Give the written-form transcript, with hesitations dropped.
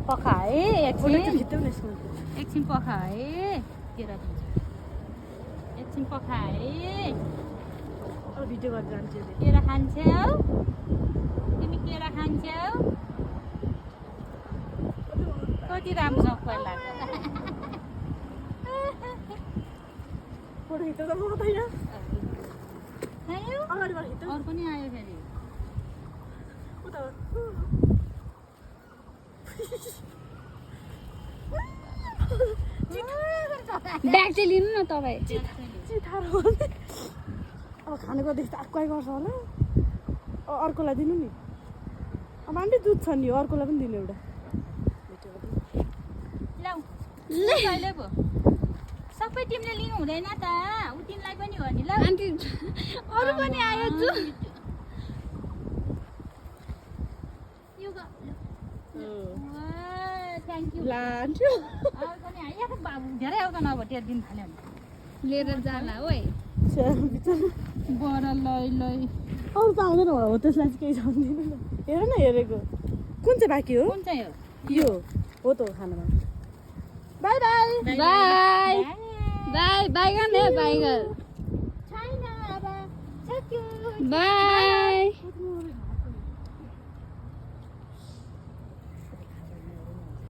पखा है एकछिन पखा है केरा दिन्छ एकछिन पखा है भिडियो गरेर जान्छु केरा खान्छौ तिमी केरा खान्छौ कति राम्रो पहिला फोटो खिच्दा त म छैन आयो अगाडिबाट खिच्दा अरू पनि आयो फेरि उता ब्याग चाहिँ लिनु न तपाईँ चिथारो अब खानुको देख्दा अक्वाइ गर्छ होला अर्कोलाई दिनु नि अब आन्टी दुध छ नि अर्कोलाई पनि दिनु एउटा ल्याउ कहिले पो सबै टिमले लिनु हुँदैन त उ तिमीलाई पनि हो नि ल आन्टी अरू पनि आयो जु यो थ्याङ्क यू लान्छु अरू पनि आयो बाबु धेरै आउँदा नभए तेरो दिन थाल्यो नि लिएर जाला ओइ बर लै अरू त आउँदैन होला हो त्यसलाई चाहिँ केही सम्झिँदैन हेर न हेरेको कुन चाहिँ बाँकी हो कुन चाहिँ हो यो हो त हो खानामा by by by by by गर्न बाई गर छैन अब सक्यो बाई